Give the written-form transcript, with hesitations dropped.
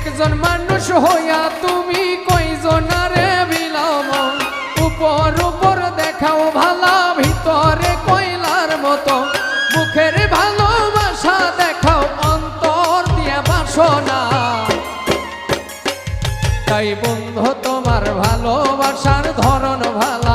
একজন মানুষ হইয়া তুমি কয়জনারে বিলাম উপর উপর দেখাও ভালা ভিতরে কয়লার মতো মুখের ভালোবাসা দেখাও অন্তর দিয়ে বাসনা তাই বন্ধু তোমার ভালোবাসার ধরন ভালো